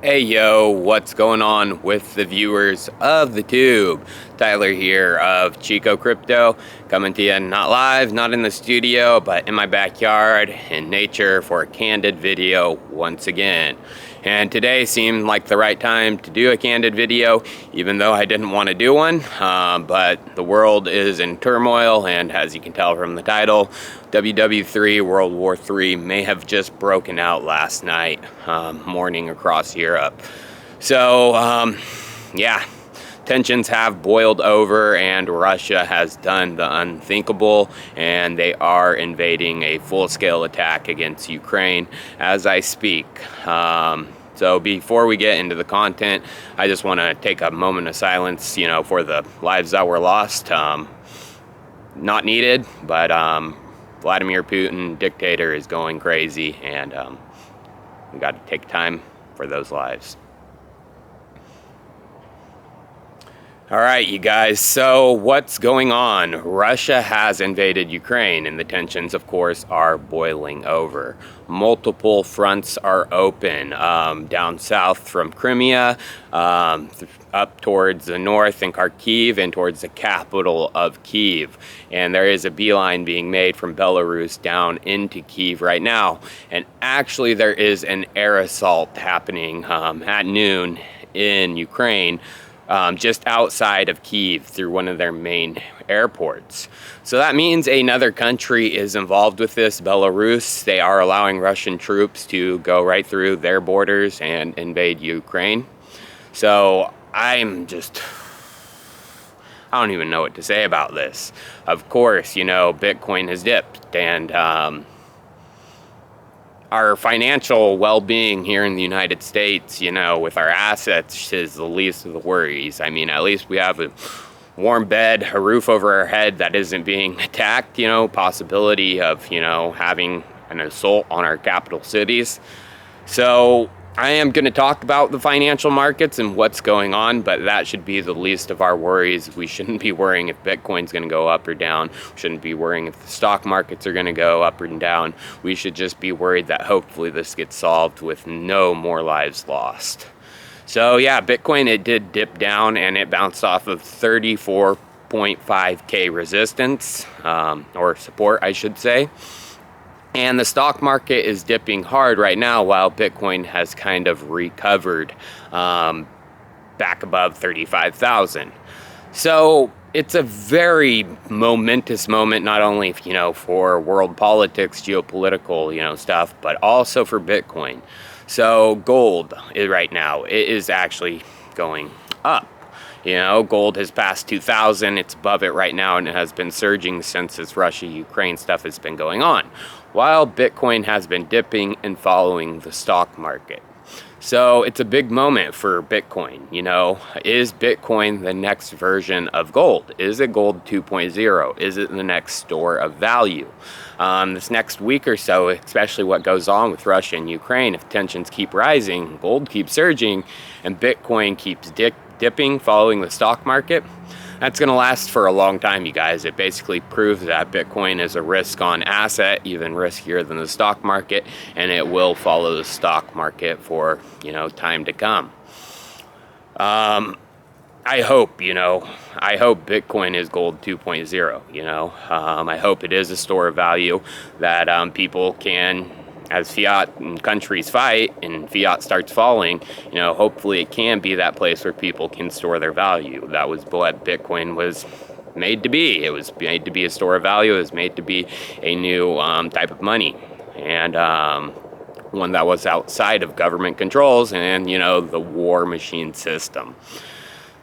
Hey yo, what's going on with the viewers of the tube? Tyler here of Chico Crypto, coming to you not live, not in the studio, but in my backyard in nature for a candid video once again. And today seemed like the right time to do a candid video, even though I didn't want to do one. But the world is in turmoil, and as you can tell from the title, WW3, World War III, may have just broken out last night, morning across Europe. So, yeah, tensions have boiled over, and Russia has done the unthinkable, and they are invading a full-scale attack against Ukraine as I speak. So before we get into the content, I just want to take a moment of silence, for the lives that were lost. Not needed, but Vladimir Putin, dictator, is going crazy, and we got to take time for those lives. All right, you guys, so what's going on? Russia has invaded Ukraine, and the tensions, of course, are boiling over. Multiple fronts are open, down south from Crimea, up towards the north in Kharkiv, and towards the capital of Kyiv. And there is a beeline being made from Belarus down into Kyiv right now. And actually, there is an air assault happening at noon in Ukraine, just outside of Kyiv through one of their main airports. So that means another country is involved with this, Belarus. They are allowing Russian troops to go right through their borders and invade Ukraine. So I don't even know what to say about this. Of course, Bitcoin has dipped, and our financial well-being here in the United States, with our assets, is the least of the worries. I mean, at least we have a warm bed, a roof over our head that isn't being attacked, possibility of, having an assault on our capital cities. So I am going to talk about the financial markets and what's going on, but that should be the least of our worries. We shouldn't be worrying if Bitcoin's going to go up or down. We shouldn't be worrying if the stock markets are going to go up or down. We should just be worried that hopefully this gets solved with no more lives lost. So yeah, Bitcoin, it did dip down, and it bounced off of 34.5K resistance, or support, I should say. And the stock market is dipping hard right now, while Bitcoin has kind of recovered back above 35,000. So it's a very momentous moment, not only for world politics, geopolitical stuff, but also for Bitcoin. So gold right now, it is actually going up. Gold has passed 2,000. It's above it right now, and it has been surging since this Russia-Ukraine stuff has been going on, while Bitcoin has been dipping and following the stock market. So it's a big moment for Bitcoin. Is Bitcoin the next version of gold? Is it gold 2.0? Is it the next store of value? This next week or so, especially what goes on with Russia and Ukraine, if tensions keep rising, gold keeps surging, and Bitcoin keeps dipping following the stock market, that's going to last for a long time, you guys. It basically proves that Bitcoin is a risk-on asset, even riskier than the stock market, and it will follow the stock market for, time to come. I hope Bitcoin is gold 2.0, I hope it is a store of value that people can, as fiat and countries fight and fiat starts falling, hopefully it can be that place where people can store their value. That was what Bitcoin was made to be. It was made to be a store of value. It was made to be a new type of money, and one that was outside of government controls and, the war machine system.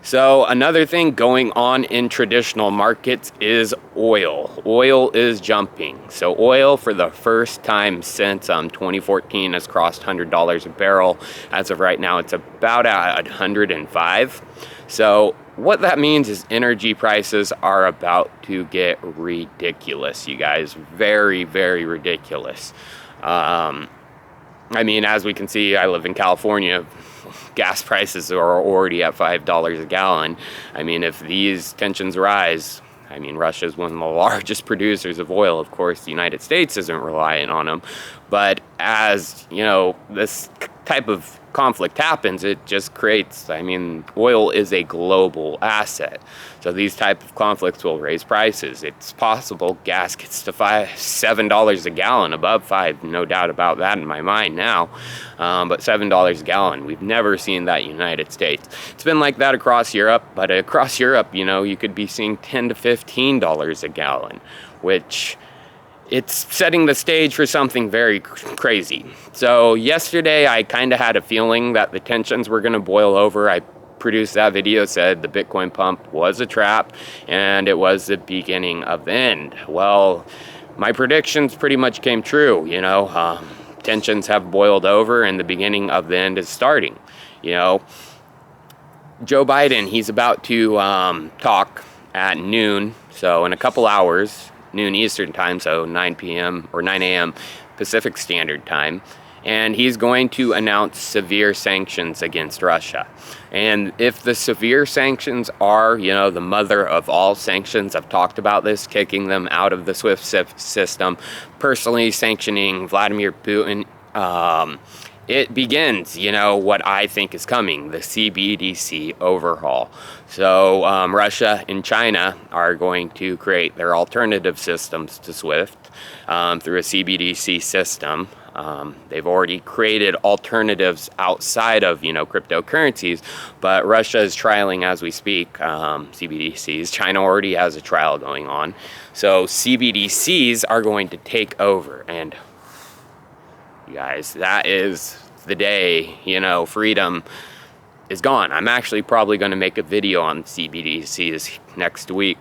So another thing going on in traditional markets is oil. Oil is jumping. So oil, for the first time since 2014, has crossed $100 a barrel. As of right now, it's about at 105. So what that means is energy prices are about to get ridiculous, you guys. Very, very ridiculous. As we can see, I live in California. Gas prices are already at $5 a gallon. If these tensions rise, Russia is one of the largest producers of oil. Of course, the United States isn't reliant on them, But as, you know, this type of conflict happens, it just creates, I mean, oil is a global asset. So these type of conflicts will raise prices. It's possible gas gets to $7 a gallon, above $5, no doubt about that in my mind now. But $7 a gallon, we've never seen that in the United States. It's been like that across Europe, but across Europe, you know, you could be seeing $10 to $15 a gallon, which it's setting the stage for something very crazy. So yesterday I kind of had a feeling that the tensions were going to boil over. I produced that video, said the Bitcoin pump was a trap and it was the beginning of the end. Well, my predictions pretty much came true. You know, tensions have boiled over and the beginning of the end is starting. You know, Joe Biden, he's about to talk at noon, so in a couple hours, noon Eastern time, so 9 p.m. or 9 a.m. Pacific Standard Time, and he's going to announce severe sanctions against Russia. And if the severe sanctions are, you know, the mother of all sanctions, I've talked about this, kicking them out of the SWIFT system, personally sanctioning Vladimir Putin, it begins, you know, what I think is coming, the CBDC overhaul. So Russia and China are going to create their alternative systems to SWIFT through a CBDC system. They've already created alternatives outside of, you know, cryptocurrencies, but Russia is trialing as we speak CBDCs. China already has a trial going on. So CBDCs are going to take over, and you guys, that is the day, you know, freedom is gone. I'm actually probably going to make a video on CBDCs next week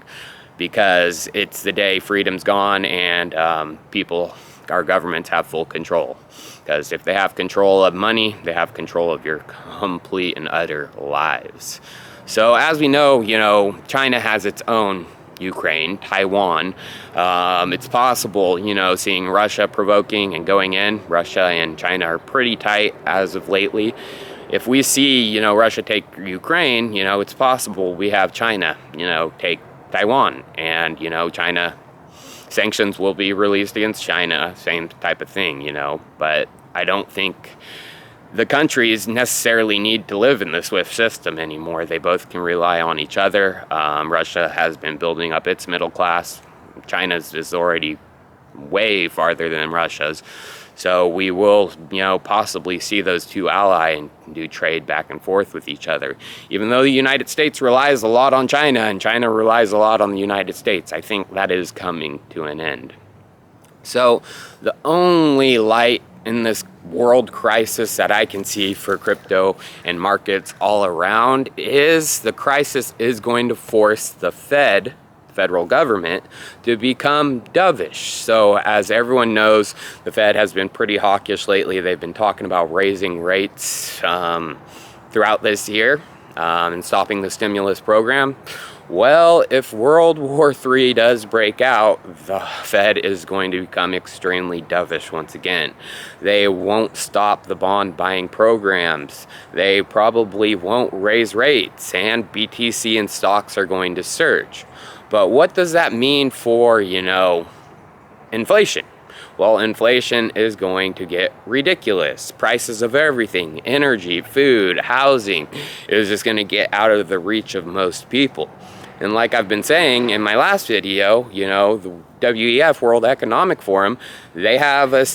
because it's the day freedom's gone and people, our governments have full control. Because if they have control of money, they have control of your complete and utter lives. So as we know, you know, China has its own Ukraine, Taiwan. It's possible, you know, seeing Russia provoking and going in. Russia and China are pretty tight as of lately. If we see, you know, Russia take Ukraine, you know, it's possible we have China, you know, take Taiwan, and, you know, China, sanctions will be released against China, same type of thing, you know. But I don't think the countries necessarily need to live in the SWIFT system anymore. They both can rely on each other. Russia has been building up its middle class. China's is already way farther than Russia's. So we will, you know, possibly see those two ally and do trade back and forth with each other. Even though the United States relies a lot on China and China relies a lot on the United States, I think that is coming to an end. So the only light in this world crisis that I can see for crypto and markets all around is the crisis is going to force the federal government, to become dovish. So as everyone knows, the Fed has been pretty hawkish lately. They've been talking about raising rates throughout this year and stopping the stimulus program. Well, if World War III does break out, the Fed is going to become extremely dovish once again. They won't stop the bond buying programs. They probably won't raise rates, and BTC and stocks are going to surge. But what does that mean for, you know, inflation? Well, inflation is going to get ridiculous. Prices of everything, energy, food, housing, is just going to get out of the reach of most people. And like I've been saying in my last video, you know, the WEF, World Economic Forum, they have a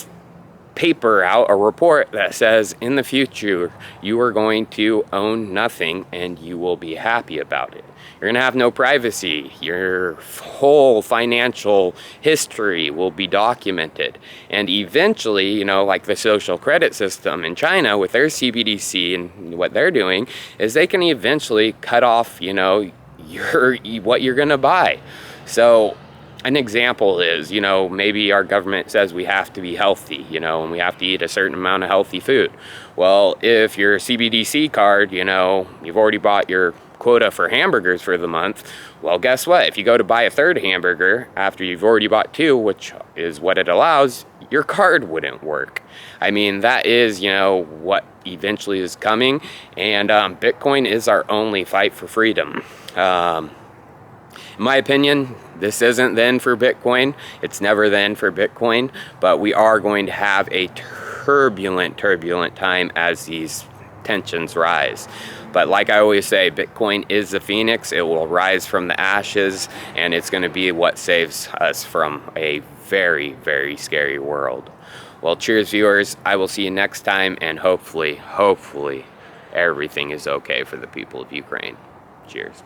paper out, a report that says in the future, you are going to own nothing and you will be happy about it. You're going to have no privacy. Your whole financial history will be documented. And eventually, you know, like the social credit system in China with their CBDC, and what they're doing is they can eventually cut off, you know, what you're going to buy. So an example is, you know, maybe our government says we have to be healthy, you know, and we have to eat a certain amount of healthy food. Well, if your CBDC card, you know, you've already bought your quota for hamburgers for the month, well, guess what? If you go to buy a third hamburger after you've already bought two, which is what it allows, your card wouldn't work. I mean, that is, you know, what eventually is coming, and Bitcoin is our only fight for freedom. In my opinion, this isn't the end for Bitcoin. It's never the end for Bitcoin, but we are going to have a turbulent time as these tensions rise. But like I always say, Bitcoin is the phoenix. It will rise from the ashes, and it's going to be what saves us from a very, very scary world. Well, cheers, viewers. I will see you next time, and hopefully, everything is okay for the people of Ukraine. Cheers.